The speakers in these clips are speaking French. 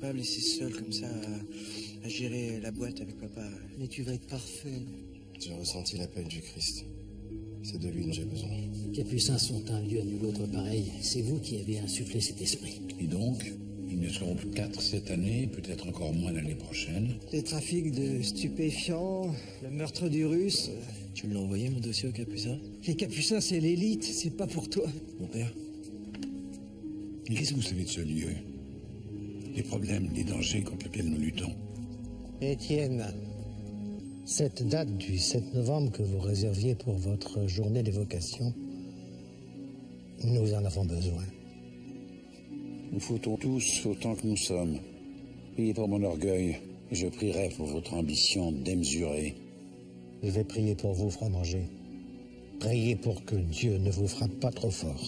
pas me laisser seul comme ça à gérer la boîte avec papa. Mais tu vas être parfait. J'ai ressenti l'appel du Christ. C'est de lui dont j'ai besoin. Capucins sont un lieu à nul autre pareil. C'est vous qui avez insufflé cet esprit. Et donc, ils ne seront plus 4 cette année, peut-être encore moins l'année prochaine. Les trafics de stupéfiants, le meurtre du Russe. Tu me l'as envoyé, mon dossier, au Capucin? Les Capucins, c'est l'élite, c'est pas pour toi. Mon père? Et qu'est-ce que vous savez de ce lieu? Les problèmes, les dangers contre lesquels nous luttons? Étienne, cette date du 7 novembre que vous réserviez pour votre journée des vocations, nous en avons besoin. Nous flottons tous autant que nous sommes. Priez pour mon orgueil, et je prierai pour votre ambition démesurée. Je vais prier pour vous, Framanger. Priez pour que Dieu ne vous frappe pas trop fort.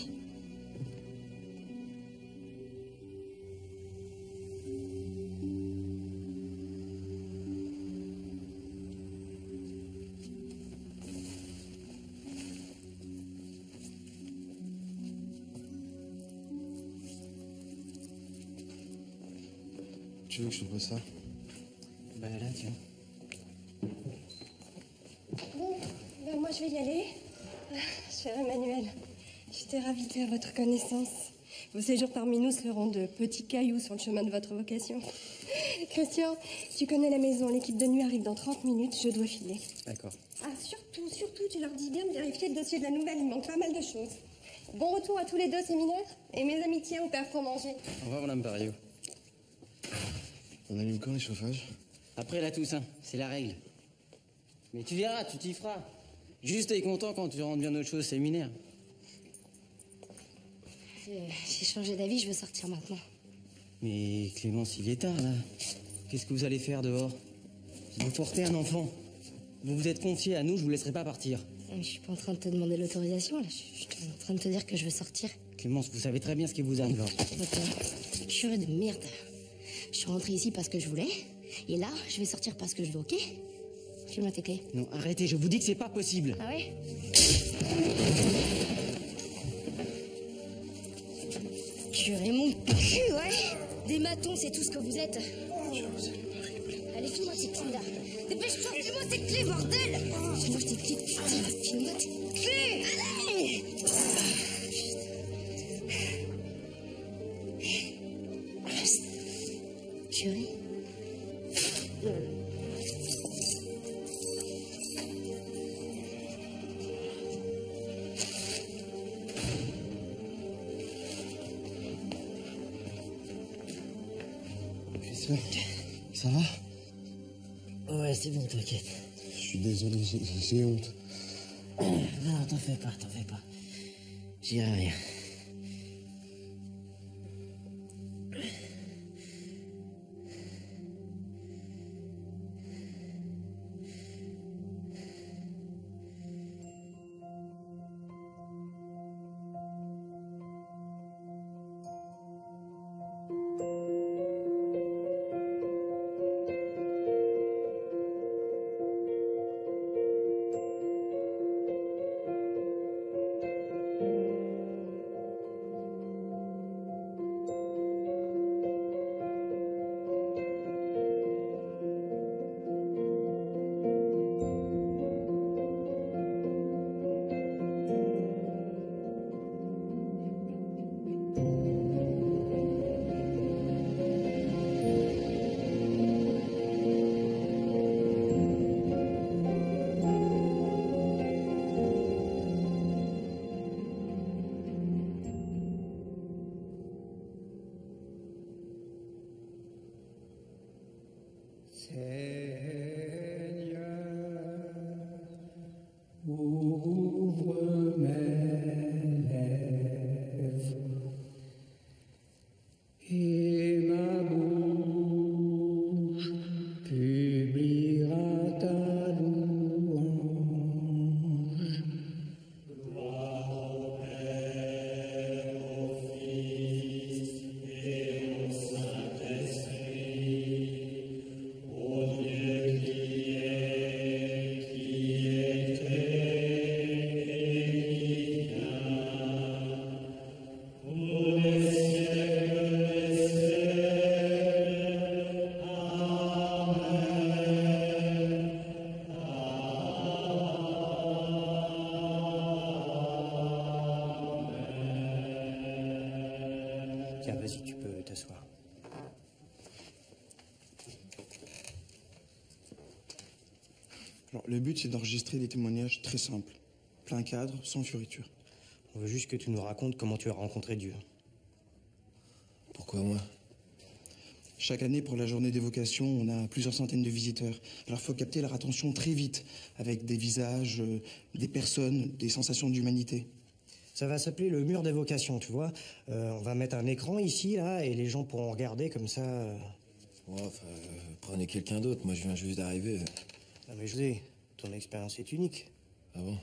Tu veux que je te pose ça? Bah là, tiens. Bon, ben moi je vais y aller. Cher Emmanuel, j'étais ravie de faire votre connaissance. Vos séjours parmi nous seront de petits cailloux sur le chemin de votre vocation. Christian, tu connais la maison. L'équipe de nuit arrive dans 30 minutes. Je dois filer. D'accord. Ah, surtout, tu leur dis bien de vérifier le dossier de la nouvelle. Il manque pas mal de choses. Bon retour à tous les deux séminaires et mes amitiés au père Framanger. Au revoir, madame Pario. On allume quand les chauffages? Après la Toussaint, c'est la règle. Mais tu verras, tu t'y feras. Juste et content quand tu rentres bien autre chose séminaire. J'ai changé d'avis, je veux sortir maintenant. Mais Clémence, il est tard là. Qu'est-ce que vous allez faire dehors? Vous portez un enfant. Vous vous êtes confié à nous, je vous laisserai pas partir. Je suis pas en train de te demander l'autorisation, là. Je suis en train de te dire que je veux sortir. Clémence, vous savez très bien ce qui vous arrive. Curé de merde. Je suis rentrée ici parce que je voulais. Et là, je vais sortir parce que je veux, ok? File-moi tes clés. Non, arrêtez, je vous dis que c'est pas possible. Ah ouais? Curé mon cul, ouais? Des matons, c'est tout ce que vous êtes. Allez, file-moi tes clés, là. Dépêche-toi, file-moi tes clés, bordel! File-moi tes clés, putain. File-moi tes clés! Allez! Curé? Christian, ça va? Ouais, c'est bon, t'inquiète. Je suis désolé, j'ai honte. Non, t'en fais pas. J'irai rien. Ouvre mes lèvres et ma bouche publiera ta louange. Gloire au Père, au Fils et au Saint-Esprit, au Dieu qui Alors, le but, c'est d'enregistrer des témoignages très simples. Plein cadre, sans fioriture. On veut juste que tu nous racontes comment tu as rencontré Dieu. Pourquoi moi? Chaque année, pour la journée des vocations, on a plusieurs centaines de visiteurs. Alors, il faut capter leur attention très vite, avec des visages, des personnes, des sensations d'humanité. Ça va s'appeler le mur des vocations, tu vois. On va mettre un écran ici, là, et les gens pourront regarder comme ça. Ouais, enfin, prenez quelqu'un d'autre. Moi, je viens juste d'arriver. Non mais José, ton expérience est unique. Ah bon?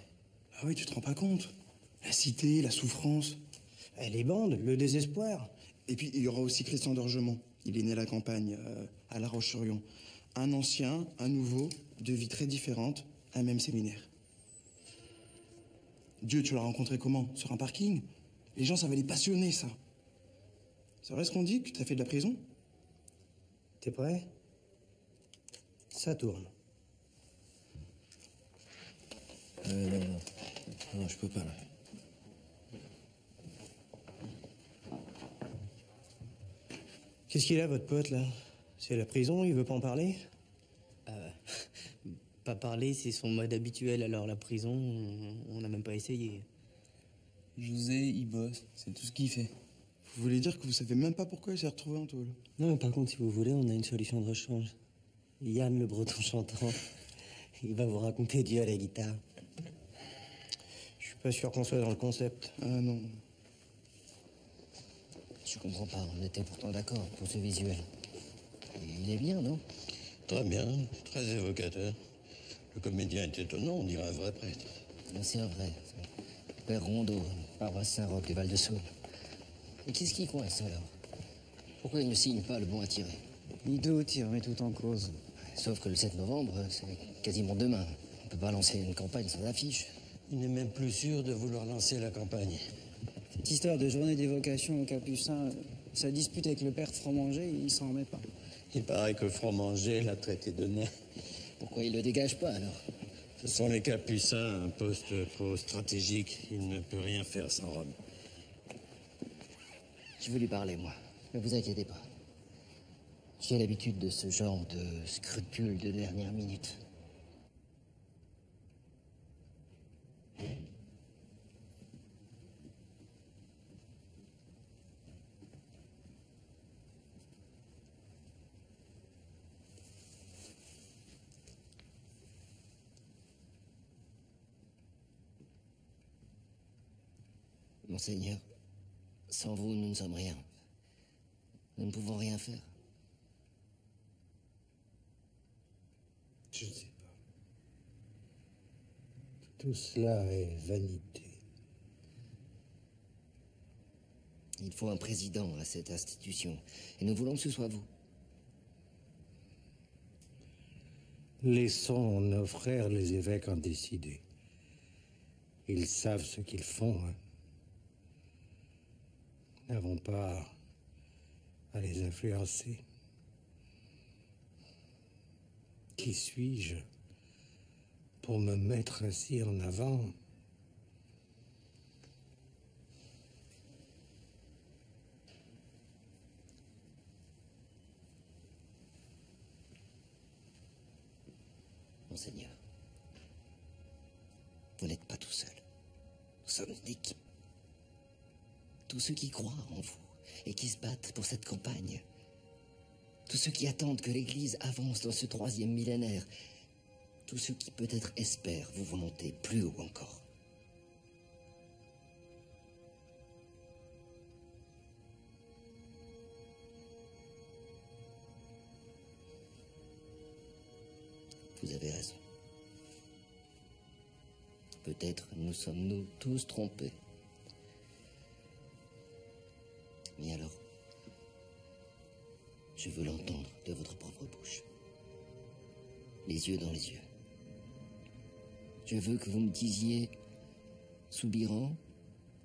Ah oui, tu te rends pas compte? La cité, la souffrance. Les bandes, le désespoir. Et puis, il y aura aussi Christian d'Orgemont. Il est né à la campagne, à La Roche-sur-Yon. Un ancien, un nouveau, deux vies très différentes, un même séminaire. Dieu, tu l'as rencontré comment? Sur un parking? Les gens, ça va les passionner, ça. C'est vrai ce qu'on dit, que tu as fait de la prison? T'es prêt? Ça tourne. Non, je peux pas, là. Qu'est-ce qu'il a, votre pote, là? C'est la prison, il veut pas en parler? Pas parler, c'est son mode habituel. Alors la prison, on n'a même pas essayé. José, il bosse, c'est tout ce qu'il fait. Vous voulez dire que vous savez même pas pourquoi il s'est retrouvé en tôle? Non, mais par contre, si vous voulez, on a une solution de rechange. Yann, le breton chantant, il va vous raconter Dieu à la guitare. Je suis pas sûr qu'on soit dans le concept. Ah non. Je comprends pas, on était pourtant d'accord pour ce visuel. Il est bien, non? Très bien, très évocateur. Le comédien est étonnant, on dirait un vrai prêtre. C'est un vrai. Père Rondeau, paroisse Saint-Roch du Val-de-Saône. Et qu'est-ce qui coince alors? Pourquoi il ne signe pas le bon à tirer? Il doute, il remet tout en cause. Sauf que le 7 novembre, c'est quasiment demain. On peut pas lancer une campagne sans affiche. Il n'est même plus sûr de vouloir lancer la campagne. Cette histoire de journée des vocations aux Capucins, sa dispute avec le père Fromanger, il s'en remet pas. Il paraît que Fromanger l'a traité de nain. Pourquoi il le dégage pas alors? Ce sont les Capucins, un poste trop stratégique. Il ne peut rien faire sans Rome. Je veux lui parler, moi. Ne vous inquiétez pas. J'ai l'habitude de ce genre de scrupules de dernière minute. Monseigneur, sans vous, nous ne sommes rien. Nous ne pouvons rien faire. Je ne sais pas. Tout cela est vanité. Il faut un président à cette institution, et nous voulons que ce soit vous. Laissons nos frères les évêques en décider. Ils savent ce qu'ils font. N'avons pas à les influencer. Qui suis-je pour me mettre ainsi en avant? Monseigneur, vous n'êtes pas tout seul. Nous sommes une équipe. Tous ceux qui croient en vous et qui se battent pour cette campagne. Tous ceux qui attendent que l'Église avance dans ce 3e millénaire. Tous ceux qui peut-être espèrent vous remonter plus haut encore. Vous avez raison. Peut-être nous sommes-nous tous trompés. Mais alors, je veux l'entendre de votre propre bouche. Les yeux dans les yeux. Je veux que vous me disiez, Soubirant,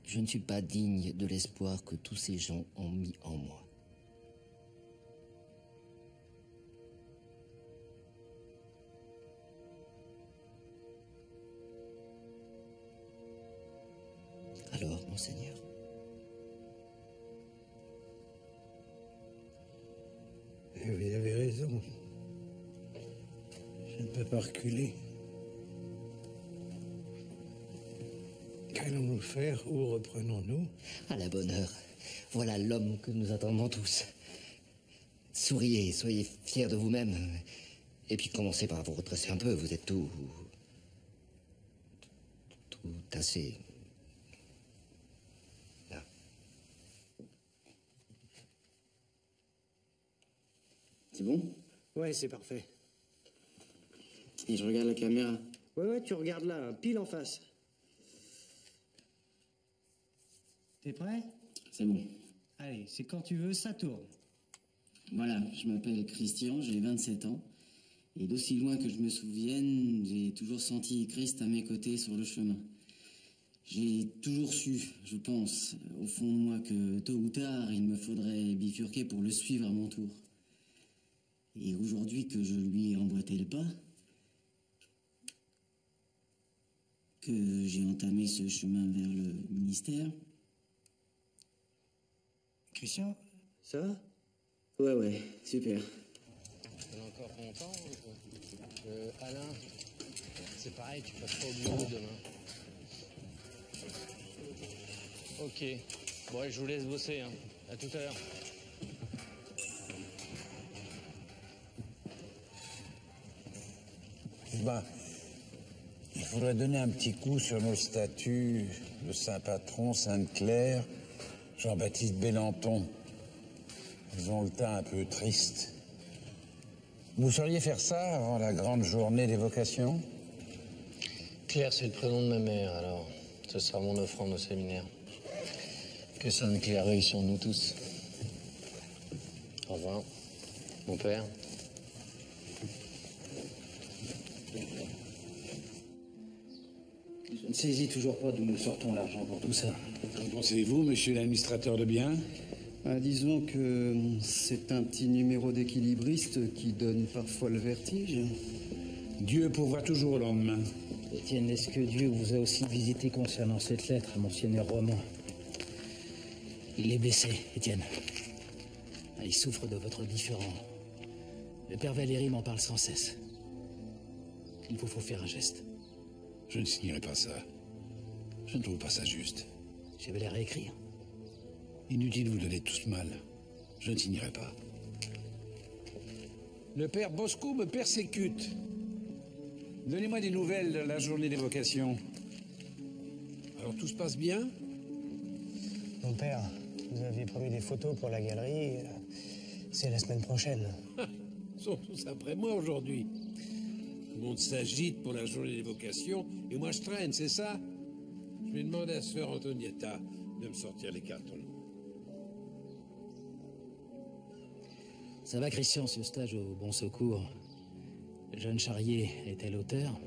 je ne suis pas digne de l'espoir que tous ces gens ont mis en moi. Alors, Monseigneur, Vous avez raison. Je ne peux pas reculer. qu'allons-nous faire? Où reprenons-nous? À la bonne heure. Voilà l'homme que nous attendons tous. Souriez, soyez fiers de vous-même. Et puis commencez par vous redresser un peu. Vous êtes tout assez... là. C'est bon? Ouais, c'est parfait. Et je regarde la caméra. Ouais, tu regardes là, pile en face. T'es prêt? C'est bon. Allez, c'est quand tu veux, ça tourne. Voilà, je m'appelle Christian, j'ai 27 ans. Et d'aussi loin que je me souvienne, j'ai toujours senti Christ à mes côtés sur le chemin. J'ai toujours su, je pense, au fond de moi, que tôt ou tard, il me faudrait bifurquer pour le suivre à mon tour. Et aujourd'hui que je lui ai emboîté le pas, que j'ai entamé ce chemin vers le ministère... Christian, ça va? Ouais, super. on a encore longtemps. Alain, c'est pareil, tu passes pas au bureau demain. Ok. Bon, je vous laisse bosser, hein. À tout à l'heure. Ben, il faudrait donner un petit coup sur nos statuts de Saint-Patron, Sainte-Claire, Jean-Baptiste Bélenton. Ils ont le teint un peu triste. Vous sauriez faire ça avant la grande journée des vocations? Claire, c'est le prénom de ma mère, alors ce sera mon offrande au séminaire. Que Sainte-Claire veille sur nous tous. Au revoir, mon père. Je ne saisis toujours pas d'où nous sortons l'argent pour tout ça. Qu'en pensez-vous, monsieur l'administrateur de biens? Disons que c'est un petit numéro d'équilibriste qui donne parfois le vertige. Dieu pourvoit toujours au lendemain. Étienne, est-ce que Dieu vous a aussi visité concernant cette lettre à Monseigneur Roman? Il est blessé, Étienne. Il souffre de votre différend. Le père Valéry m'en parle sans cesse. Il vous faut faire un geste. Je ne signerai pas ça. Je ne trouve pas ça juste. Je vais les réécrire. Inutile de vous donner tout ce mal. Je ne signerai pas. Le père Bosco me persécute. Donnez-moi des nouvelles de la journée des vocations. Alors tout se passe bien? Mon père, vous aviez promis des photos pour la galerie. C'est la semaine prochaine. Ils sont tous après moi aujourd'hui. Tout le monde s'agite pour la journée des vocations et moi je traîne, c'est ça? Je vais demander à sœur Antonietta de me sortir les cartons. Ça va, Christian, ce stage au Bon Secours? Jeanne Charrier était l'auteur?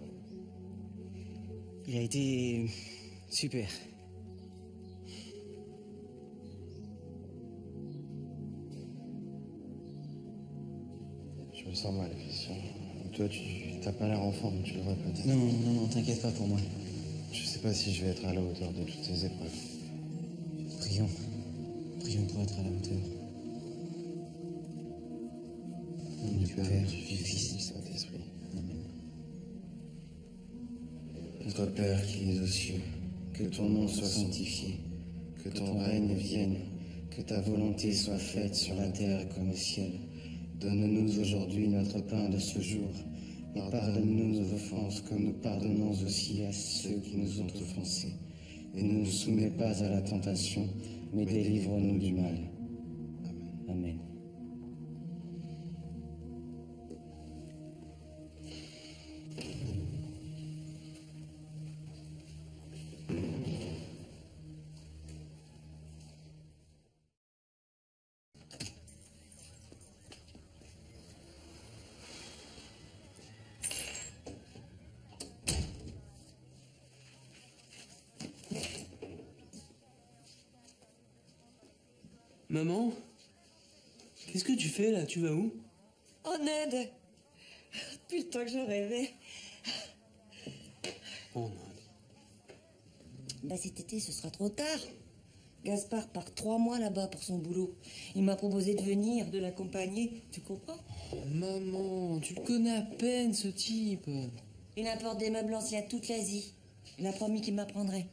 Il a été super. Je me sens mal, Christian. Toi, tu t'as pas l'air en forme, tu devrais pas dire. Non, t'inquiète pas pour moi. Je sais pas si je vais être à la hauteur de toutes ces épreuves. Prions pour être à la hauteur. Au nom du Père, du Fils et du Saint-Esprit. Amen. Notre Père qui es aux cieux, que ton nom soit sanctifié, que ton règne vienne, que ta volonté soit faite sur la terre comme au ciel. Donne-nous aujourd'hui notre pain de ce jour. Et pardonne-nous nos offenses comme nous pardonnons aussi à ceux qui nous ont offensés. Et ne nous soumets pas à la tentation, mais délivre-nous du mal. Amen. Maman? Qu'est-ce que tu fais là? Tu vas où? En Inde. Depuis le temps que je rêvais. Oh non. Bah cet été, ce sera trop tard. Gaspard part 3 mois là-bas pour son boulot. Il m'a proposé de venir, de l'accompagner. Tu comprends? Oh, maman, tu le connais à peine, ce type. Il importe des meubles anciens toute l'Asie. Il a promis qu'il m'apprendrait.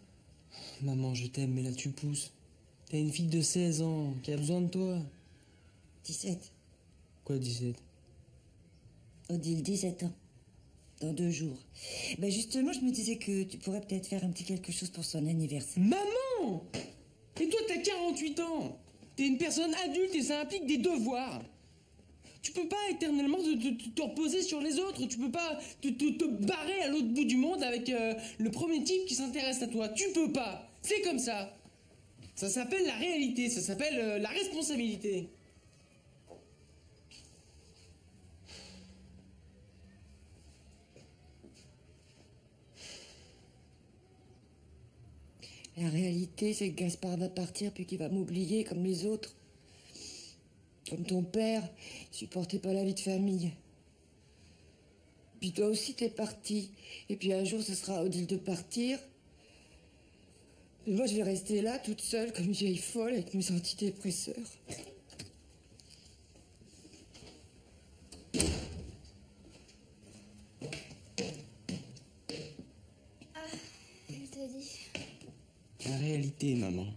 Maman, je t'aime, mais là tu pousses. T'as une fille de 16 ans qui a besoin de toi. 17. Quoi, 17? Odile, 17 ans. Dans 2 jours. Ben justement, je me disais que tu pourrais peut-être faire un petit quelque chose pour son anniversaire. Maman! Et toi, t'as 48 ans. T'es une personne adulte et ça implique des devoirs. Tu peux pas éternellement te reposer sur les autres. Tu peux pas te barrer à l'autre bout du monde avec le premier type qui s'intéresse à toi. Tu peux pas. C'est comme ça. Ça s'appelle la réalité. Ça s'appelle la responsabilité. La réalité, c'est que Gaspard va partir puis qu'il va m'oublier comme les autres. Comme ton père, il supportait pas la vie de famille. Puis toi aussi, t'es parti. Et puis un jour, ce sera à Odile de partir. Et moi, je vais rester là, toute seule, comme une vieille folle, avec mes antidépresseurs. Ah, elle t'a dit. La réalité, maman.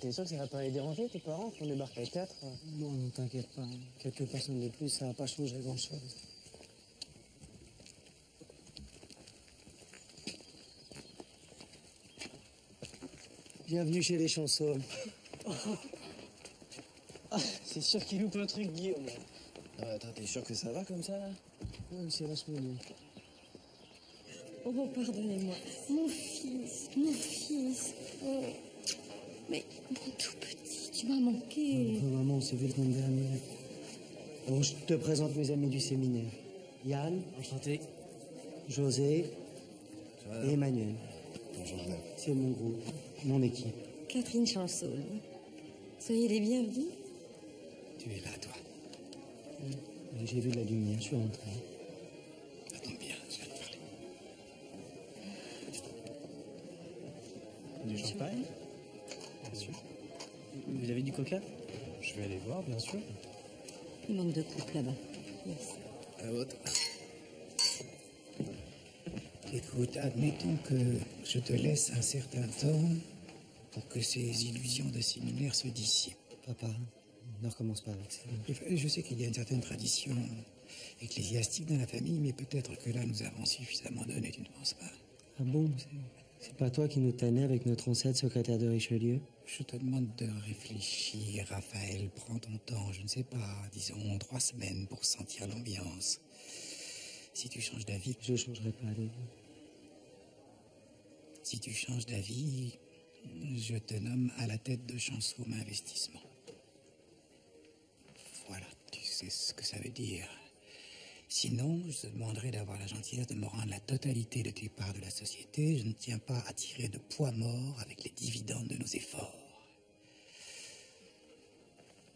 T'es sûr que ça va pas les déranger, tes parents, qu'on débarque à 4? Non, non, t'inquiète pas. Quelques personnes de plus, ça va pas changer grand-chose. Bienvenue chez les chansons. Ah, c'est sûr qu'il loupe un truc, Guillaume. Ah, attends, t'es sûr que ça va comme ça, là? Oui, c'est vachement bien. Oh, pardonnez-moi. Mon fils. Oh. Mais mon tout petit, tu m'as manqué. Maman, on s'est vu le week-end dernier. Bon, je te présente mes amis du séminaire. Yann. Enchanté. José. Et Emmanuel. Bonjour. C'est mon groupe, mon équipe. Catherine Chansol. Soyez les bienvenus. Tu es là, toi. J'ai vu la lumière, je suis rentré. Attends bien, je viens de parler. Du champagne? Bien sûr. Vous avez du coca? Je vais aller voir, bien sûr. Il manque de couple là-bas. Merci. À votre. Écoute, admettons que je te laisse un certain temps pour que ces illusions de séminaire se dissipent. Papa, ne recommence pas avec ça. Je sais qu'il y a une certaine tradition ecclésiastique dans la famille, mais peut-être que là, nous avons suffisamment donné, tu ne penses pas? Ah bon? C'est pas toi qui nous tannais avec notre ancêtre secrétaire de Richelieu? Je te demande de réfléchir, Raphaël. Prends ton temps, je ne sais pas, disons 3 semaines pour sentir l'ambiance. Si tu changes d'avis... Je changerai pas d'avis. Si tu changes d'avis, je te nomme à la tête de Chansaume Investissement. Voilà, tu sais ce que ça veut dire. Sinon, je te demanderai d'avoir la gentillesse de me rendre la totalité de tes parts de la société. Je ne tiens pas à tirer de poids mort avec les dividendes de nos efforts.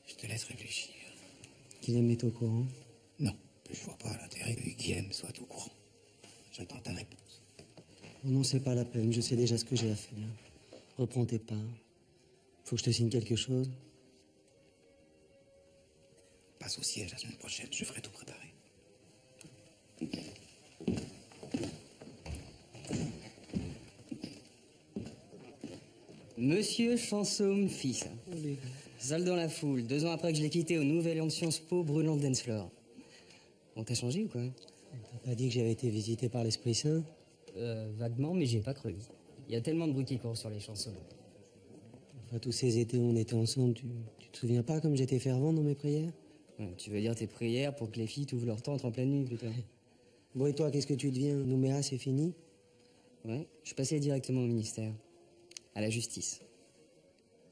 Je te laisse réfléchir. Guillaume est au courant? Non, je vois pas l'intérêt que Guillaume soit au courant. J'attends ta réponse. Non, c'est pas la peine, je sais déjà ce que j'ai à faire. Reprends tes parts. Faut que je te signe quelque chose? Passe au siège la semaine prochaine, je ferai tout préparer. Monsieur Chansaume, fils. Seul dans la foule, 2 ans après que je l'ai quitté au Nouvel An de Sciences Po, brûlant de dance floor. On t'a changé ou quoi? T'as pas dit que j'avais été visité par l'Esprit Saint? Vaguement, mais j'y ai pas cru. Il y a tellement de bruit qui court sur les chansons. Enfin, tous ces étés où on était ensemble, tu te souviens pas comme j'étais fervent dans mes prières? Ouais, tu veux dire tes prières pour que les filles t'ouvrent leur tente en pleine nuit, plutôt? Bon, et toi, qu'est-ce que tu deviens? Nouméa, c'est fini? Ouais, je suis passé directement au ministère. À la justice.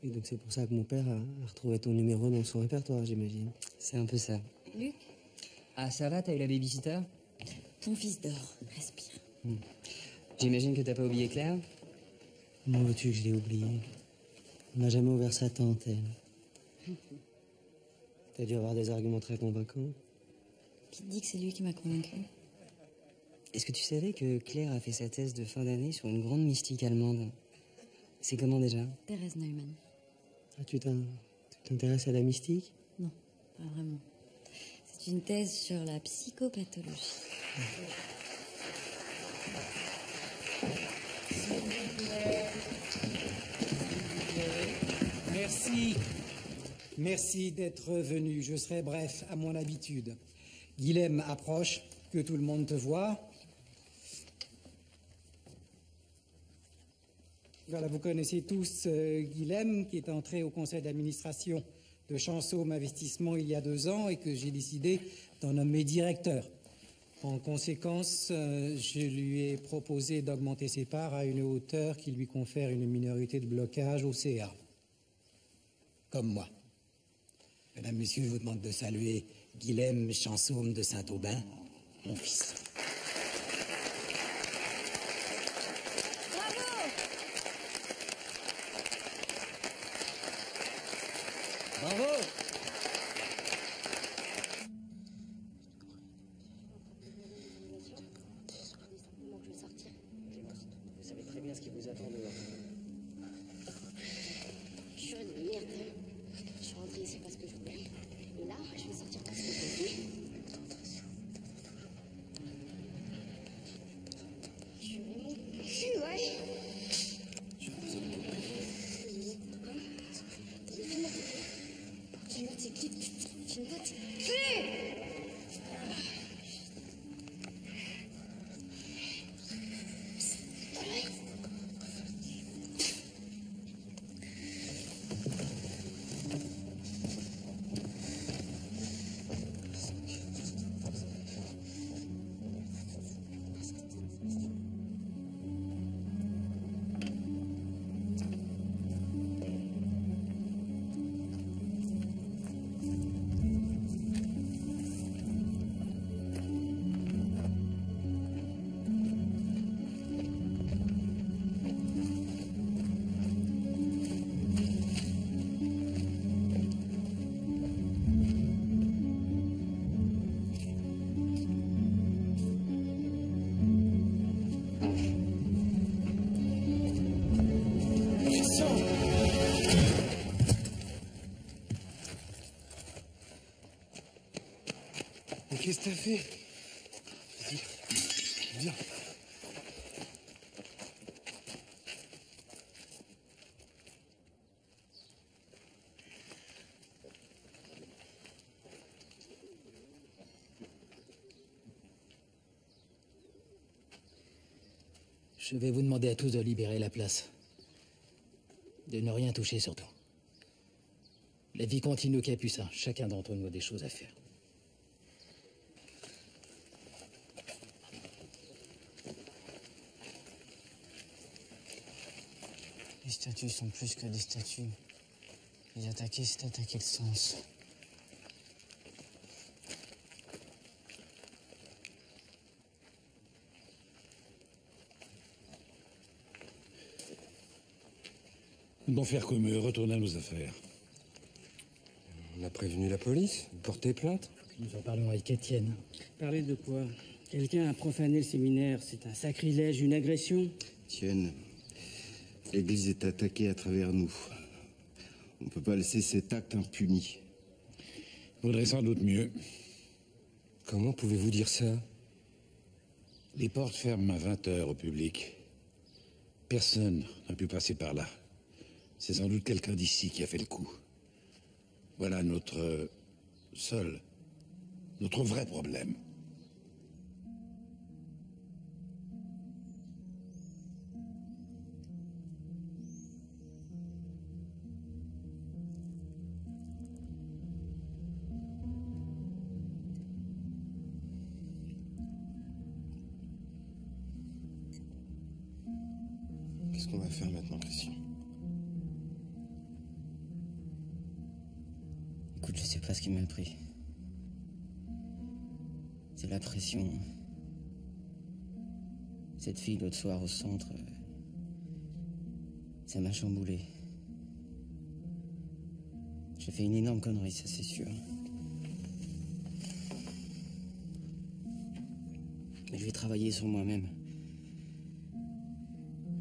Et donc c'est pour ça que mon père a retrouvé ton numéro dans son répertoire, j'imagine. C'est un peu ça. Luc? Ah, ça va, t'as eu la babysitter? Ton fils dort. Respire. J'imagine que t'as pas oublié Claire? Comment veux-tu que je l'ai oublié? On n'a jamais ouvert sa tente, elle. T'as dû avoir des arguments très convaincants. Qui te dit que c'est lui qui m'a convaincu? Est-ce que tu savais que Claire a fait sa thèse de fin d'année sur une grande mystique allemande? C'est comment déjà? Thérèse Neumann. Ah, tu t'intéresses à la mystique? Non. Pas vraiment. C'est une thèse sur la psychopathologie. Merci. Merci d'être venu. Je serai bref, à mon habitude. Guilhem approche, que tout le monde te voit. Voilà, vous connaissez tous Guilhem, qui est entré au conseil d'administration de Chansaume Investissement il y a 2 ans et que j'ai décidé d'en nommer directeur. En conséquence, je lui ai proposé d'augmenter ses parts à une hauteur qui lui confère une minorité de blocage au CA. Comme moi. Mesdames, Messieurs, je vous demande de saluer Guilhem Chansaume de Saint-Aubin, mon fils. Bravo! Vous savez très bien ce qui vous attend dehors. Je suis une merde. Je suis rentrée ici parce que je voulais. Et là, je vais sortir parce que je voulais. Je suis vraiment... ouais. Qu'est-ce que t'as fait? Viens. Je vais vous demander à tous de libérer la place. De ne rien toucher surtout. La vie continue au Capucin. Chacun d'entre nous a des choses à faire. Les statues sont plus que des statues. Les attaquer, c'est attaquer le sens. Nous devons faire comme eux, retourner à nos affaires. On a prévenu la police? Vous portez plainte? Nous en parlons avec Étienne. Parler de quoi? Quelqu'un a profané le séminaire. C'est un sacrilège, une agression. Étienne, l'Église est attaquée à travers nous. On ne peut pas laisser cet acte impuni. Vaudrait sans doute mieux. Comment pouvez-vous dire ça? Les portes ferment à 20h au public. Personne n'a pu passer par là. C'est sans doute quelqu'un d'ici qui a fait le coup. Voilà notre vrai problème. Qu'est-ce qu'on va faire maintenant, Christian? Écoute, je sais pas ce qui m'a pris. C'est la pression. Cette fille l'autre soir au centre, ça m'a chamboulé. J'ai fait une énorme connerie, ça c'est sûr. Mais je vais travailler sur moi-même.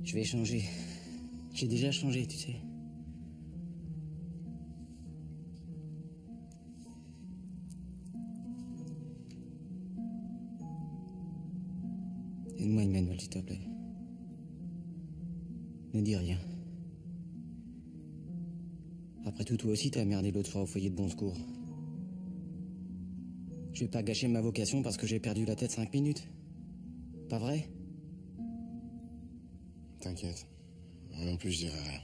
Je vais changer. J'ai déjà changé, tu sais. Donne-moi une manuelle, s'il te plaît. Ne dis rien. Après tout, toi aussi, t'as merdé l'autre fois au foyer de Bon Secours. Je vais pas gâcher ma vocation parce que j'ai perdu la tête 5 minutes. Pas vrai? T'inquiète. Moi non plus, je dirai rien.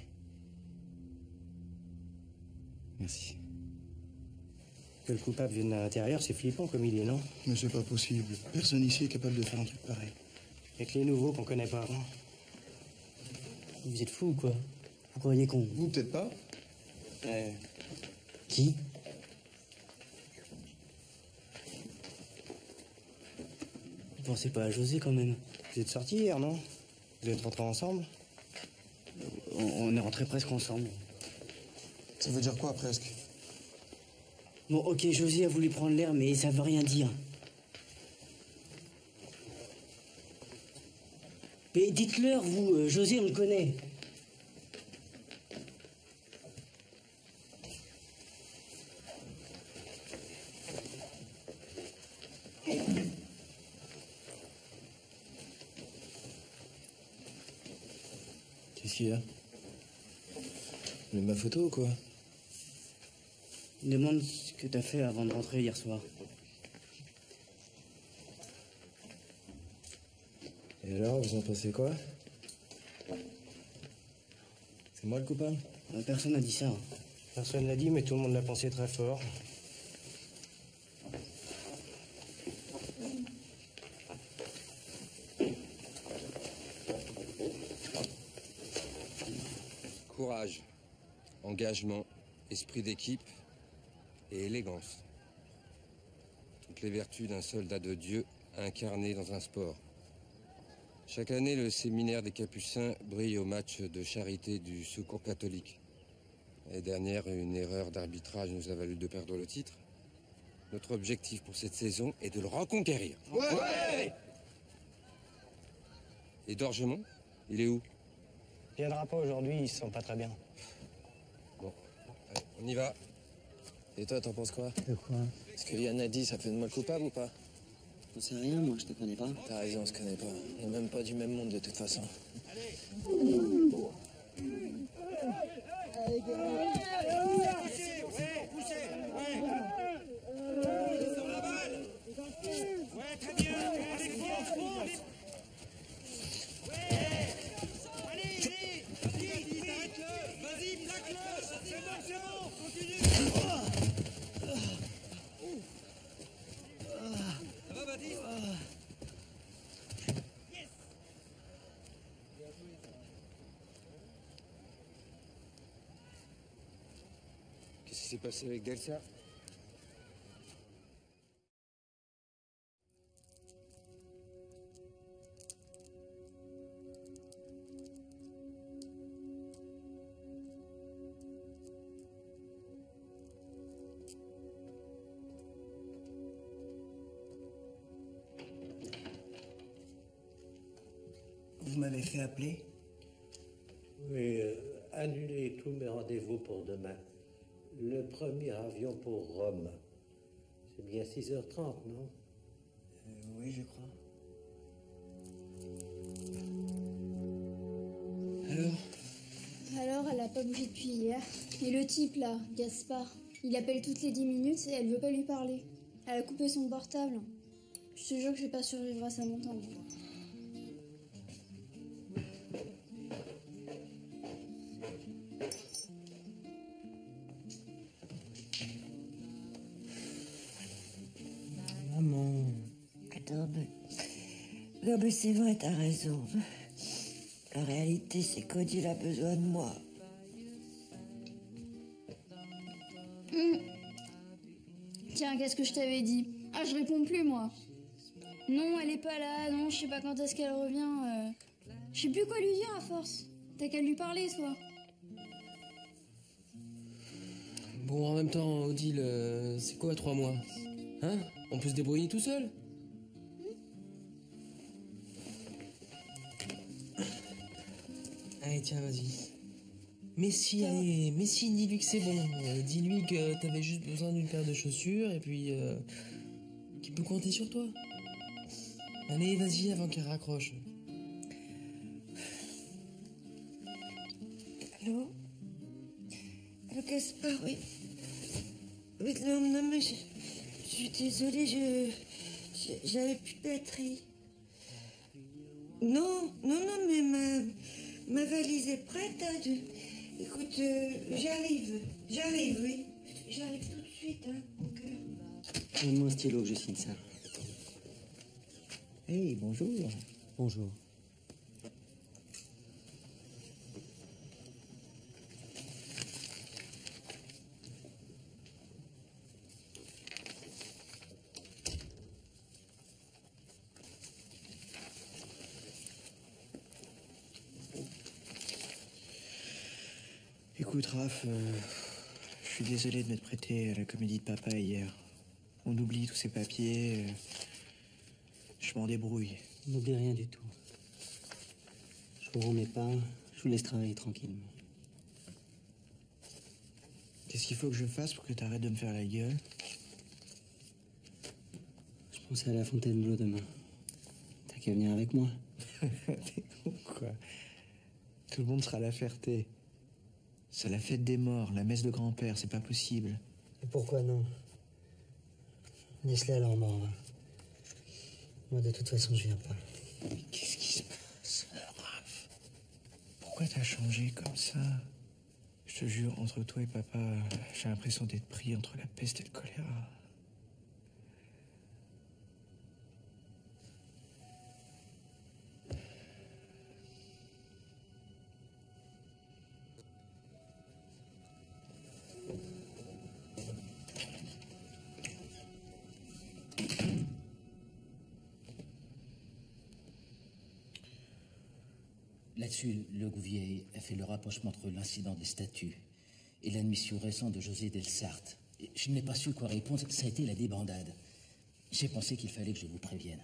Merci. Que le coupable vienne de l'intérieur, c'est flippant comme idée, non? Mais c'est pas possible. Personne ici est capable de faire un truc pareil. Y'a que les nouveaux qu'on connaît pas avant. Vous êtes fous ou quoi? Vous croyez qu'on... Vous, peut-être pas? Qui? Vous pensez pas à José quand même? Vous êtes sortis hier, non? Vous êtes rentrés ensemble? On est rentrés presque ensemble. Ça veut dire quoi, presque? Bon, ok, José a voulu prendre l'air, mais ça veut rien dire. Mais dites-leur, vous, José, on le connaît. Qu'est-ce qu'il y a? Mais ma photo ou quoi? Demande ce que t'as fait avant de rentrer hier soir. Et alors, vous en pensez quoi? C'est moi le coupable? Personne n'a dit ça. Personne l'a dit, mais tout le monde l'a pensé très fort. Courage, engagement, esprit d'équipe et élégance. Toutes les vertus d'un soldat de Dieu incarné dans un sport. Chaque année, le séminaire des Capucins brille au match de charité du Secours catholique. L'année dernière, une erreur d'arbitrage nous a valu de perdre le titre. Notre objectif pour cette saison est de le reconquérir. Ouais! Et Dorgemont, il est où? Il viendra pas aujourd'hui, il se sent pas très bien. Bon, allez, on y va. Et toi, t'en penses quoi? De quoi? Ce que Yann a dit, ça fait de moi le coupable ou pas? J'en sais rien, moi, je te connais pas. T'as raison, on se connaît pas. On n'est même pas du même monde de toute façon. Qu'est-ce qui s'est passé avec Delsa? Vous m'avez fait appeler? Oui, annulez tous mes rendez-vous pour demain. Le premier avion pour Rome. C'est bien 6h30, non? Oui, je crois. Alors, elle a pas bougé depuis hier. Et le type, là, Gaspard, il appelle toutes les 10 minutes et elle veut pas lui parler. Elle a coupé son portable. Je te jure que je vais pas survivre à ça longtemps. Maman. Attends, non, mais c'est vrai, t'as raison. La réalité, c'est qu'Odile a besoin de moi. Tiens, qu'est-ce que je t'avais dit? Ah, je réponds plus, moi. Non, elle est pas là. Non, je sais pas quand est-ce qu'elle revient. Je sais plus quoi lui dire à force. T'as qu'à lui parler, toi. Bon, en même temps, Odile, c'est quoi 3 mois? Hein? On peut se débrouiller tout seul? Allez, tiens, vas-y. Mais si, allez, mais si, dis-lui que c'est bon. Dis-lui que t'avais juste besoin d'une paire de chaussures et puis qu'il peut compter sur toi. Allez, vas-y, avant qu'elle raccroche. Allô? Allô, Gaspard, oui. Oui, non, mais je suis désolée, j'avais plus de batterie. Non, mais ma valise est prête. Hein, écoute, j'arrive, oui. J'arrive tout de suite, hein. Donc, Donne-moi un stylo que je signe ça. Hey, bonjour. Bonjour. Écoute, Raph, je suis désolé de m'être prêté à la comédie de papa hier. On oublie tous ces papiers. Je m'en débrouille. On n'oublie rien du tout. Je vous remets pas, je vous laisse travailler tranquillement. Qu'est-ce qu'il faut que je fasse pour que tu arrêtes de me faire la gueule? Je pensais à la Fontainebleau demain. T'as qu'à venir avec moi. T'es con, quoi. Tout le monde sera à la Ferté. C'est la fête des morts, la messe de grand-père, c'est pas possible. Et pourquoi non? Laisse-les à leur mort. Hein. Moi, de toute façon, je viens pas. Mais qu'est-ce qui se passe, Raph? Pourquoi t'as changé comme ça? Je te jure, entre toi et papa, j'ai l'impression d'être pris entre la peste et le choléra. Là-dessus, Le Gouvier a fait le rapprochement entre l'incident des statues et l'admission récente de José Delsarte. Je n'ai pas su quoi répondre, ça a été la débandade. J'ai pensé qu'il fallait que je vous prévienne.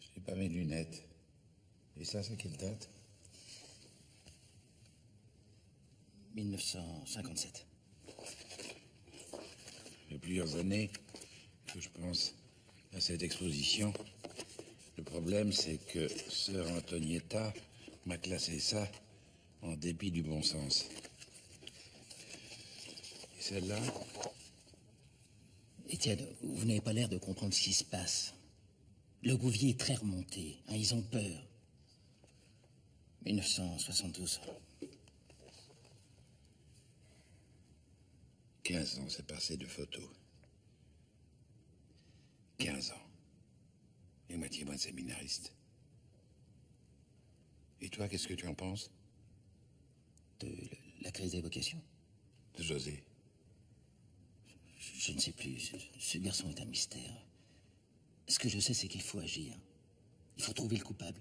Je n'ai pas mes lunettes. Et ça, c'est quelle date? 1957. Il y a plusieurs années que je pense à cette exposition. Le problème, c'est que sœur Antonietta m'a classé ça en dépit du bon sens. Et celle-là? Étienne, vous n'avez pas l'air de comprendre ce qui se passe. Le Gouvier est très remonté, hein, ils ont peur. 1972. 15 ans s'est passé de photos. 15 ans. Et moitié moins de séminariste. Et toi, qu'est-ce que tu en penses? De la crise des vocations? De José? Je ne sais plus. Ce garçon est un mystère. Ce que je sais, c'est qu'il faut agir. Il faut trouver le coupable.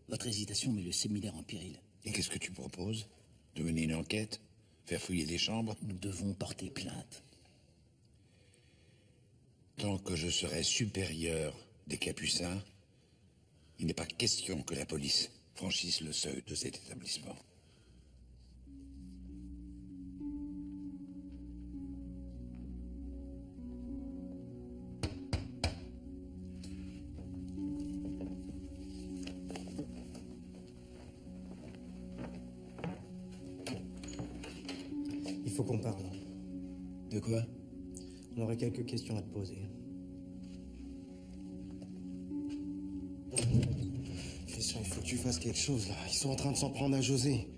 Votre hésitation met le séminaire en péril. Et qu'est-ce que tu proposes? De mener une enquête? Faire fouiller les chambres? Nous devons porter plainte. Tant que je serai supérieur des Capucins, il n'est pas question que la police franchisse le seuil de cet établissement. Il faut qu'on parle. De quoi? On aurait quelques questions à te poser. Christian, il faut que tu fasses quelque chose, là. Ils sont en train de s'en prendre à José.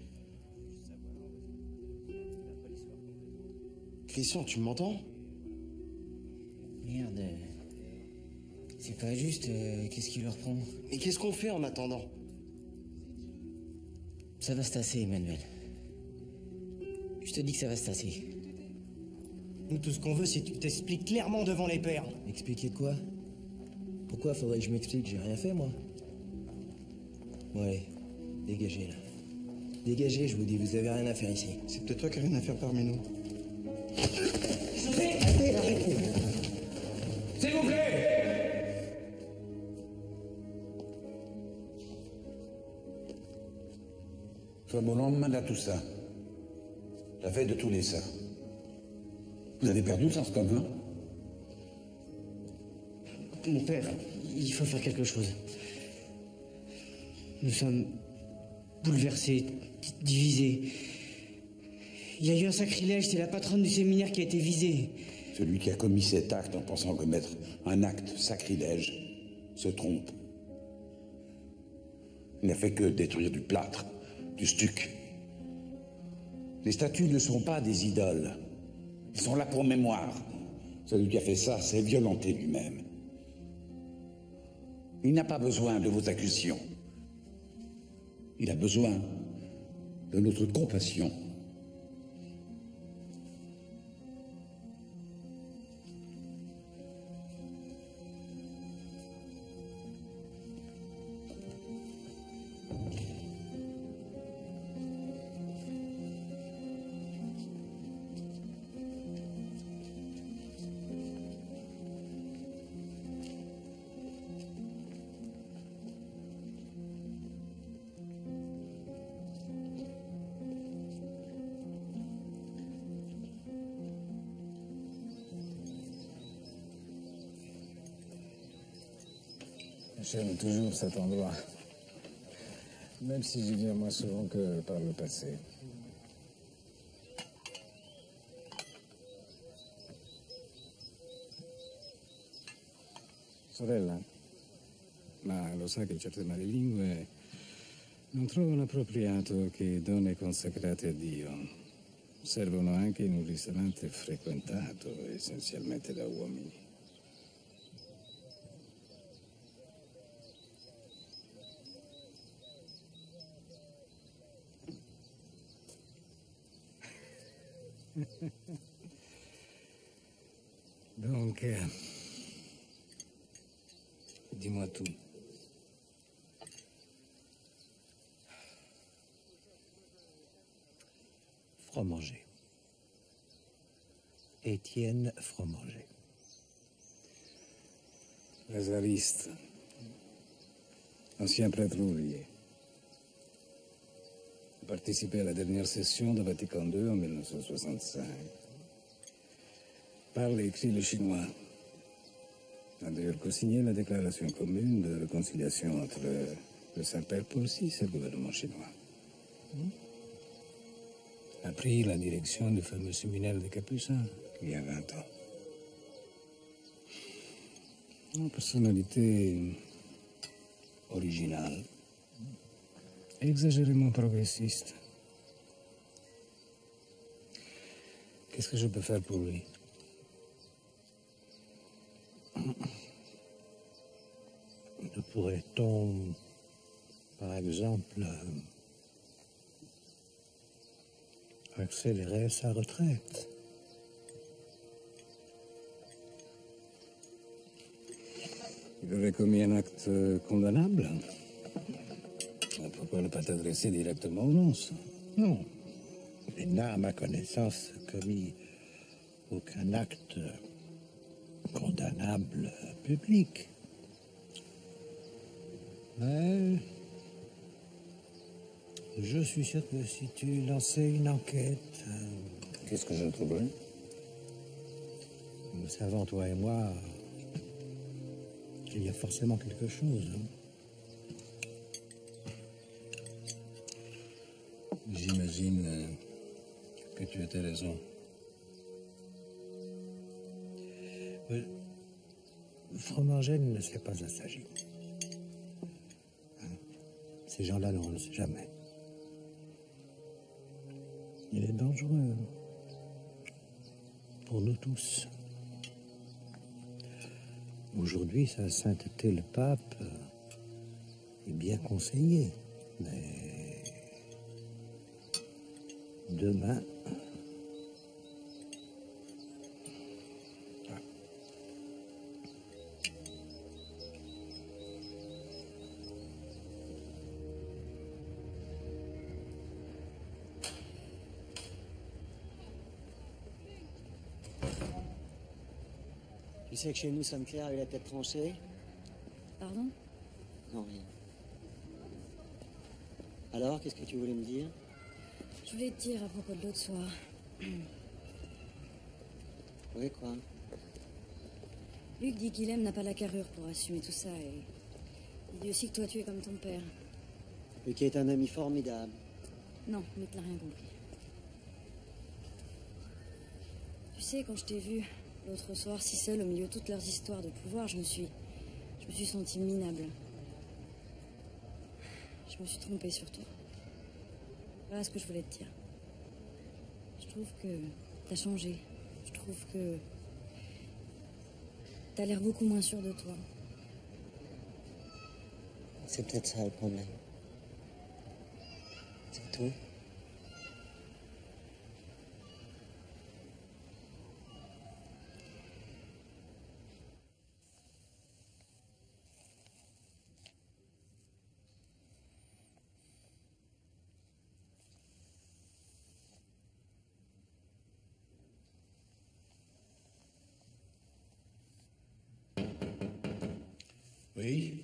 Christian, tu m'entends? Merde. C'est pas juste, qu'est-ce qui leur prend? Mais qu'est-ce qu'on fait en attendant? Ça va se tasser, Emmanuel. Je te dis que ça va se tasser. Nous, tout ce qu'on veut, c'est que tu t'expliques clairement devant les pères. Expliquer quoi? Pourquoi faudrait que je m'explique? J'ai rien fait, moi. Bon, allez, dégagez, là. Dégagez, je vous dis, vous avez rien à faire ici. C'est peut-être toi qui as rien à faire parmi nous. José, arrêtez. S'il vous plaît! Comme au lendemain de tout ça. La fête de tous les saints. Vous avez perdu le sens commun? Mon père, il faut faire quelque chose. Nous sommes bouleversés, divisés. Il y a eu un sacrilège, c'est la patronne du séminaire qui a été visée. Celui qui a commis cet acte en pensant commettre un acte sacrilège se trompe. Il n'a fait que détruire du plâtre, du stuc. Les statues ne sont pas des idoles. Ils sont là pour mémoire. Celui qui a fait ça s'est violenté lui-même. Il n'a pas besoin de vos accusations. Il a besoin de notre compassion. J'aime toujours cet endroit, même si j'y viens moins souvent que par le passé. Sorella, ma lo sa che certe madrelingue non trovano appropriato che donne consacrate a Dio servono anche in un ristorante frequentato essenzialmente da uomini. Donc, dis-moi tout. Fromanger. Étienne Fromanger. Lazariste, ancien prêtre ouvrier. Participé à la dernière session de Vatican II en 1965. Parle et écrit le chinois. A d'ailleurs co-signé la déclaration commune de réconciliation entre le Saint-Père Paul VI et le gouvernement chinois. A pris la direction du fameux séminaire des Capucins il y a 20 ans. Une personnalité originale. Exagérément progressiste. Qu'est-ce que je peux faire pour lui? Ne pourrait-on, par exemple, accélérer sa retraite? Il aurait commis un acte condamnable. Pourquoi ne pas t'adresser directement aux nonces? Non. Il n'a, à ma connaissance, commis aucun acte condamnable public. Mais je suis sûr que si tu lançais une enquête... Qu'est-ce que je trouverais? Nous savons, toi et moi, qu'il y a forcément quelque chose. J'imagine que tu as raison. Fromager ne s'est pas assagi. Ces gens-là, on ne le sait jamais. Il est dangereux pour nous tous. Aujourd'hui, sa sainteté, le pape, est bien conseillé, mais demain... Tu sais que chez nous, Sainte-Claire avait la tête tranchée? Pardon? Non, rien. Alors, qu'est-ce que tu voulais me dire? Je voulais te dire à propos de l'autre soir. Oui, quoi? Luc dit qu'Ilem n'a pas la carrure pour assumer tout ça et il dit aussi que toi tu es comme ton père. Luc est un ami formidable. Non, Luc n'a rien compris. Tu sais, quand je t'ai vu l'autre soir si seul au milieu de toutes leurs histoires de pouvoir, je me suis sentie minable. Je me suis trompée sur toi. Voilà ce que je voulais te dire. Je trouve que t'as changé. Je trouve que t'as l'air beaucoup moins sûr de toi. C'est peut-être ça le problème. C'est tout. Oui.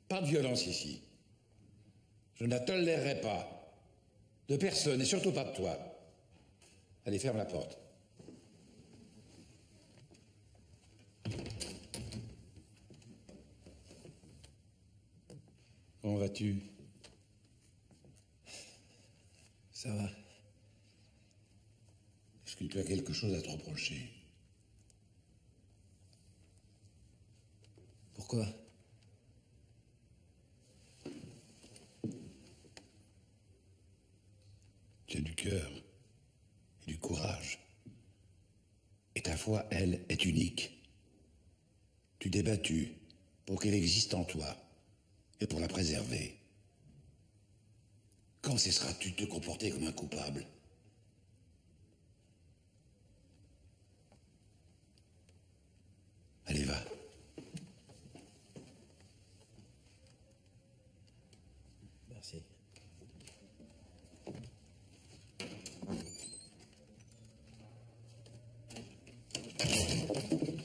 Pas de violence ici. Je ne la tolérerai pas. De personne, et surtout pas de toi. Allez, ferme la porte. Comment vas-tu? Ça va. Est-ce que tu as quelque chose à te reprocher? Pourquoi? Tu as du cœur et du courage. Et ta foi, elle, est unique. Tu t'es battu pour qu'elle existe en toi et pour la préserver. Quand cesseras-tu de te comporter comme un coupable? Allez, va. Merci.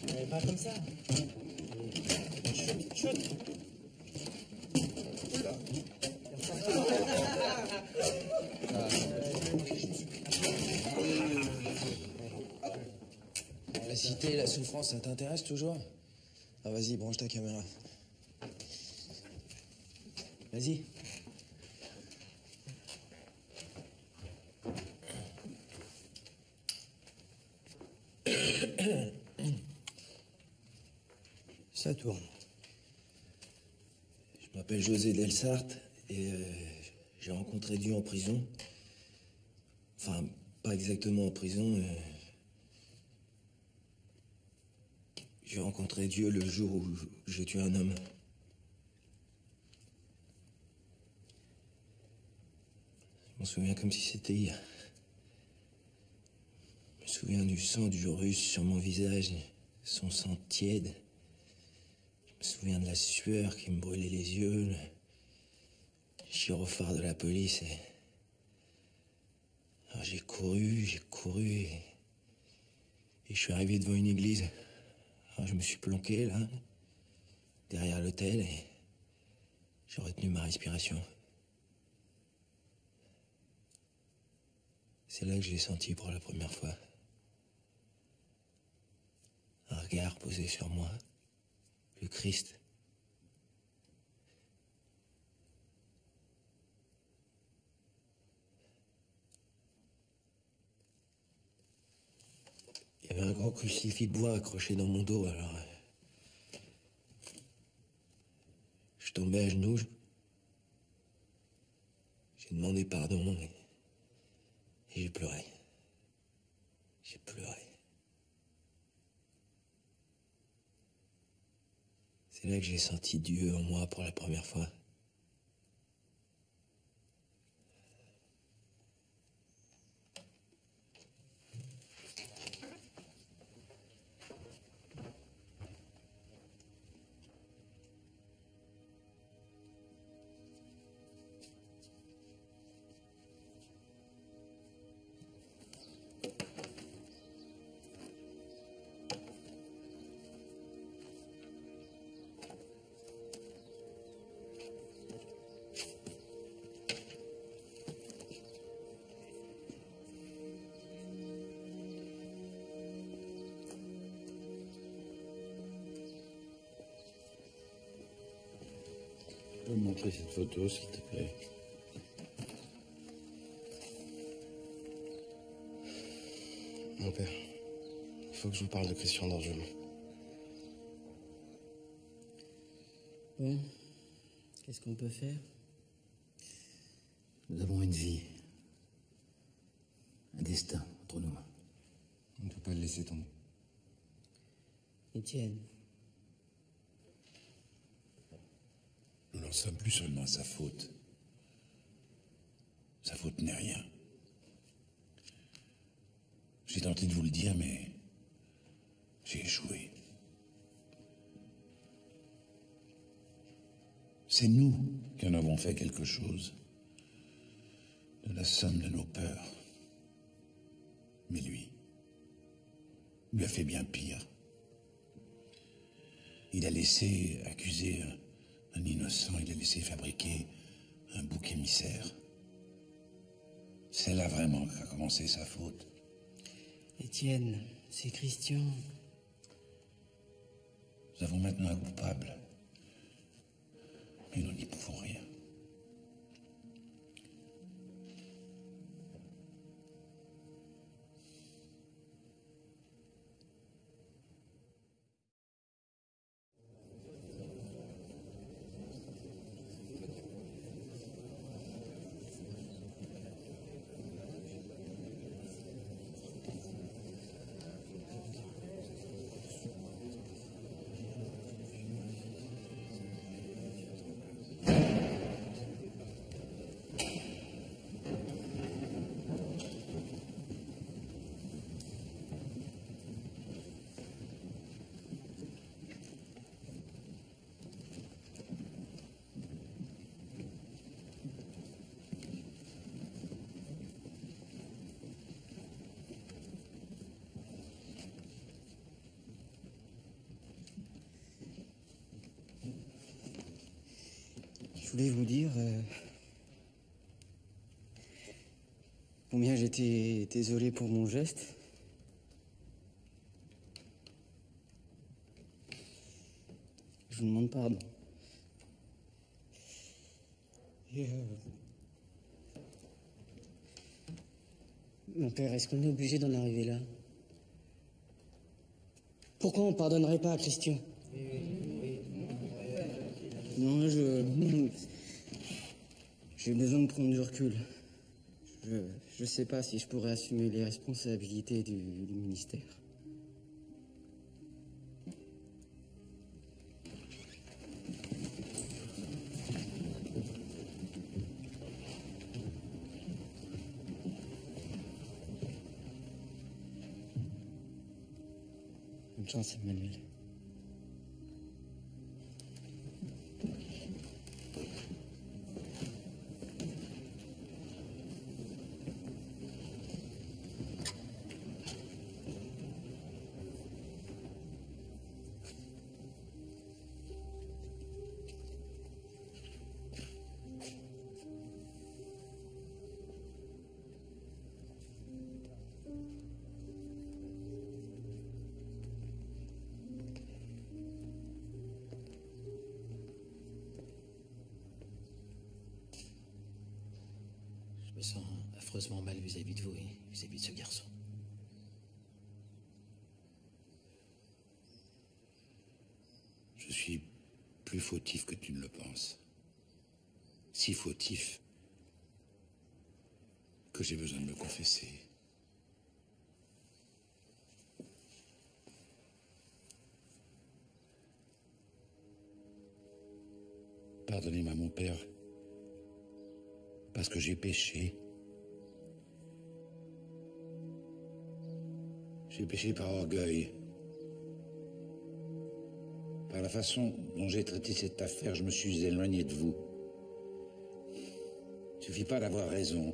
Allez, pas comme ça. Chut, chut. Oula. La cité, la souffrance, ça t'intéresse toujours? Ah, vas-y, branche ta caméra. Vas-y. Ça tourne. Je m'appelle José Delsart et j'ai rencontré Dieu en prison. Enfin, pas exactement en prison. J'ai rencontré Dieu le jour où j'ai tué un homme. Je m'en souviens comme si c'était hier. Je me souviens du sang du Russe sur mon visage, son sang tiède. Je me souviens de la sueur qui me brûlait les yeux, le gyrophare de la police. Alors j'ai couru et je suis arrivé devant une église. Alors je me suis planqué là, derrière l'autel et j'ai retenu ma respiration. C'est là que je l'ai senti pour la première fois. Un regard posé sur moi, le Christ. Il y avait un grand crucifix de bois accroché dans mon dos, alors... je tombais à genoux. J'ai demandé pardon et j'ai pleuré. J'ai pleuré. C'est là que j'ai senti Dieu en moi pour la première fois. Tu peux me montrer cette photo, s'il te plaît? Mon père, il faut que je vous parle de Christian d'Anjou. Bon, qu'est-ce qu'on peut faire? Nous avons une vie. Un destin entre nos mains. On ne peut pas le laisser tomber. Étienne. Nous n'en sommes plus seulement à sa faute. Sa faute n'est rien. J'ai tenté de vous le dire, mais j'ai échoué. C'est nous qui en avons fait quelque chose. De la somme de nos peurs. Mais lui a fait bien pire. Il a laissé accuser un innocent, il a laissé fabriquer un bouc émissaire. C'est là vraiment qu'a commencé sa faute. Étienne, c'est Christian. Nous avons maintenant un coupable. Mais nous n'y pouvons rien. Je voulais vous dire combien j'étais désolé pour mon geste. Je vous demande pardon. Et mon père, est-ce qu'on est obligé d'en arriver là? Pourquoi on pardonnerait pas à Christian? Non, j'ai besoin de prendre du recul. Je sais pas si je pourrais assumer les responsabilités du ministère. Bonne chance, Emmanuel. Je me sens affreusement mal vis-à-vis de vous et vis-à-vis de ce garçon. Je suis plus fautif que tu ne le penses. Si fautif que j'ai besoin de me confesser. Pardonnez-moi, mon père, parce que j'ai péché. J'ai péché par orgueil. Par la façon dont j'ai traité cette affaire, je me suis éloigné de vous. Il ne suffit pas d'avoir raison.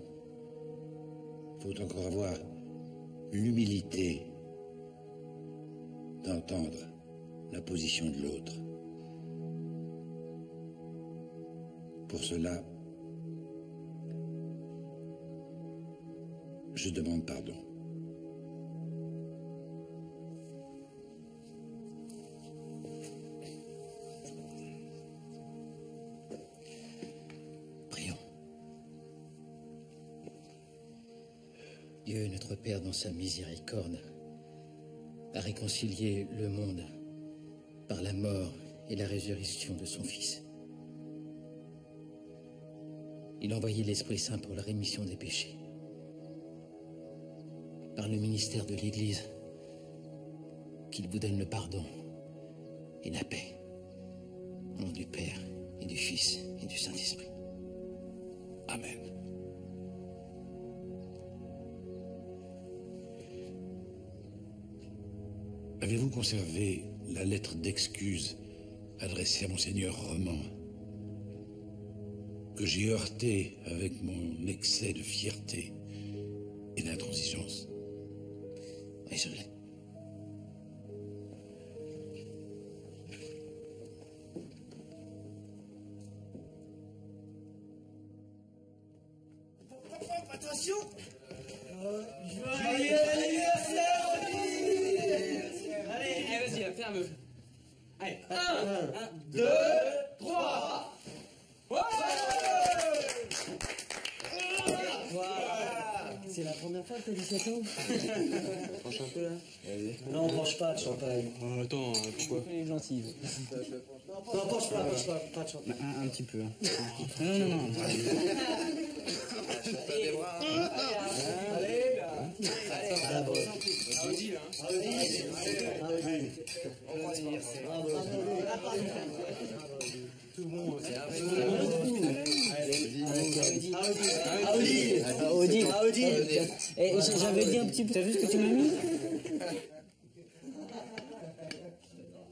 Il faut encore avoir l'humilité d'entendre la position de l'autre. Pour cela, je demande pardon. Dieu, notre Père, dans sa miséricorde, a réconcilié le monde par la mort et la résurrection de son Fils. Il a envoyé l'Esprit Saint pour la rémission des péchés. Par le ministère de l'Église, qu'il vous donne le pardon et la paix. Au nom du Père et du Fils et du Saint-Esprit. Amen. Avez-vous conservé la lettre d'excuse adressée à Monseigneur Roman, que j'ai heurtée avec mon excès de fierté et d'intransigeance? Oui, je l'ai. Attention! Joyeux anniversaire, Allez, vas-y, fais un vœu. Allez, 1, 2, 3. C'est la première fois que t'as 17 ans? Penche un peu là. Vas-y. Non, on penche pas de champagne. Attends, pourquoi? Les gencives. Non, penche pas de champagne. Un petit peu. Non. Des bras. Allez, Tout le monde. J'avais dit un petit peu. T'as vu ce que tu m'as mis?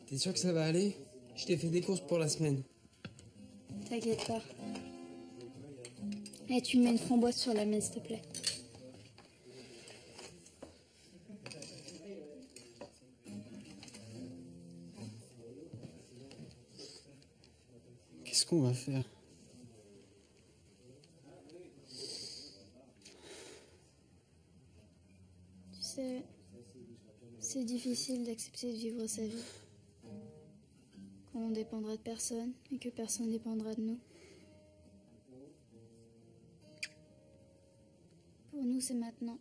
T'es sûr que ça va aller? Je t'ai fait des courses pour la semaine. T'inquiète pas. Et tu mets une framboise sur la mienne, s'il te plaît. Qu'est-ce qu'on va faire? Tu sais, c'est difficile d'accepter de vivre sa vie. Quand on dépendra de personne et que personne dépendra de nous. Pour nous, c'est maintenant.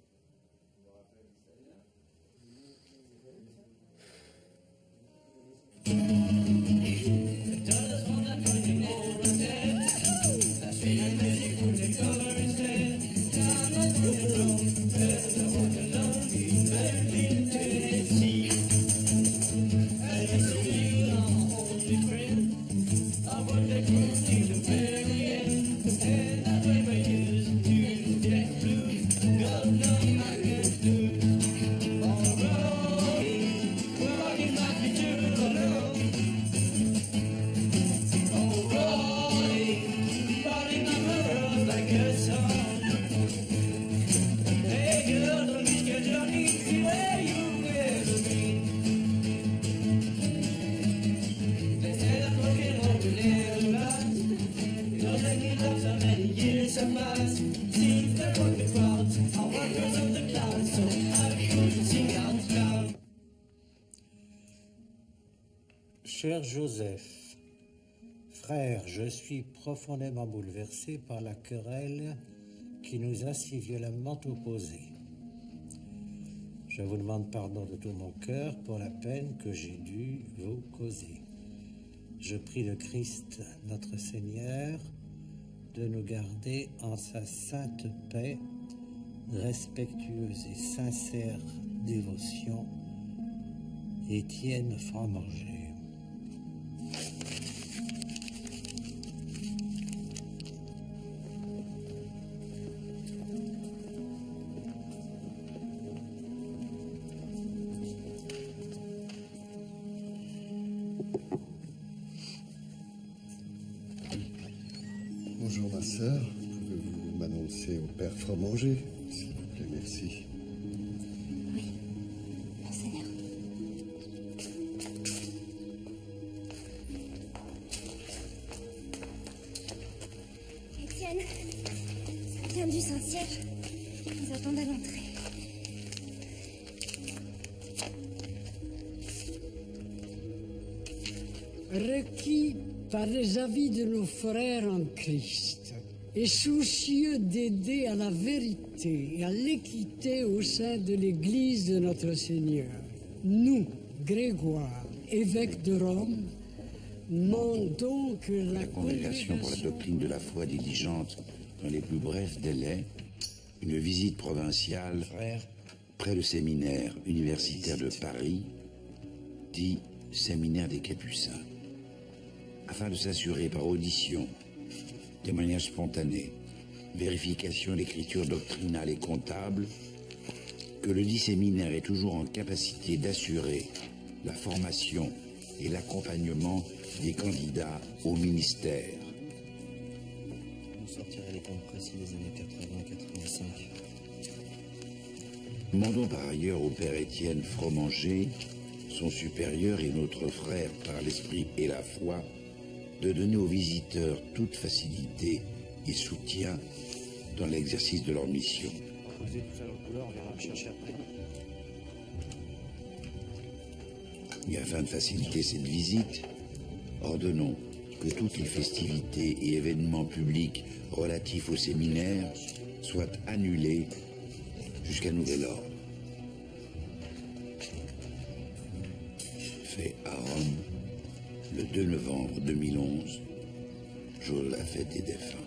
Cher Joseph, frère, je suis profondément bouleversé par la querelle qui nous a si violemment opposés. Je vous demande pardon de tout mon cœur pour la peine que j'ai dû vous causer. Je prie le Christ, notre Seigneur, de nous garder en sa sainte paix, respectueuse et sincère dévotion, Étienne Fromanger. Bonjour ma sœur, pouvez-vous m'annoncer au père Fromanger, s'il vous plaît, merci. Oui, Monseigneur. Étienne, ça vient du Saint-Siège. Ils attendent à l'entrée. Requis par les avis de nos frères en Christ, et soucieux d'aider à la vérité et à l'équité au sein de l'Église de notre Seigneur, nous, Grégoire, évêque de Rome, demandons que la Congrégation pour la doctrine de la foi diligente dans les plus brefs délais une visite provinciale près le séminaire universitaire de Paris, dit séminaire des Capucins, afin de s'assurer par audition, témoignage spontané, vérification de l'écriture doctrinale et comptable, que le dit séminaire est toujours en capacité d'assurer la formation et l'accompagnement des candidats au ministère. Vous sortirez les comptes précis des années 80-85. Demandons par ailleurs au père Étienne Fromanger, son supérieur et notre frère par l'esprit et la foi, de donner aux visiteurs toute facilité et soutien dans l'exercice de leur mission. Posez tout ça dans le couloir, on viendra me chercher après. Et afin de faciliter cette visite, ordonnons que toutes les festivités et événements publics relatifs au séminaire soient annulés jusqu'à nouvel ordre. Fait à Rome, le 2 novembre 2011, jour de la fête des défunts.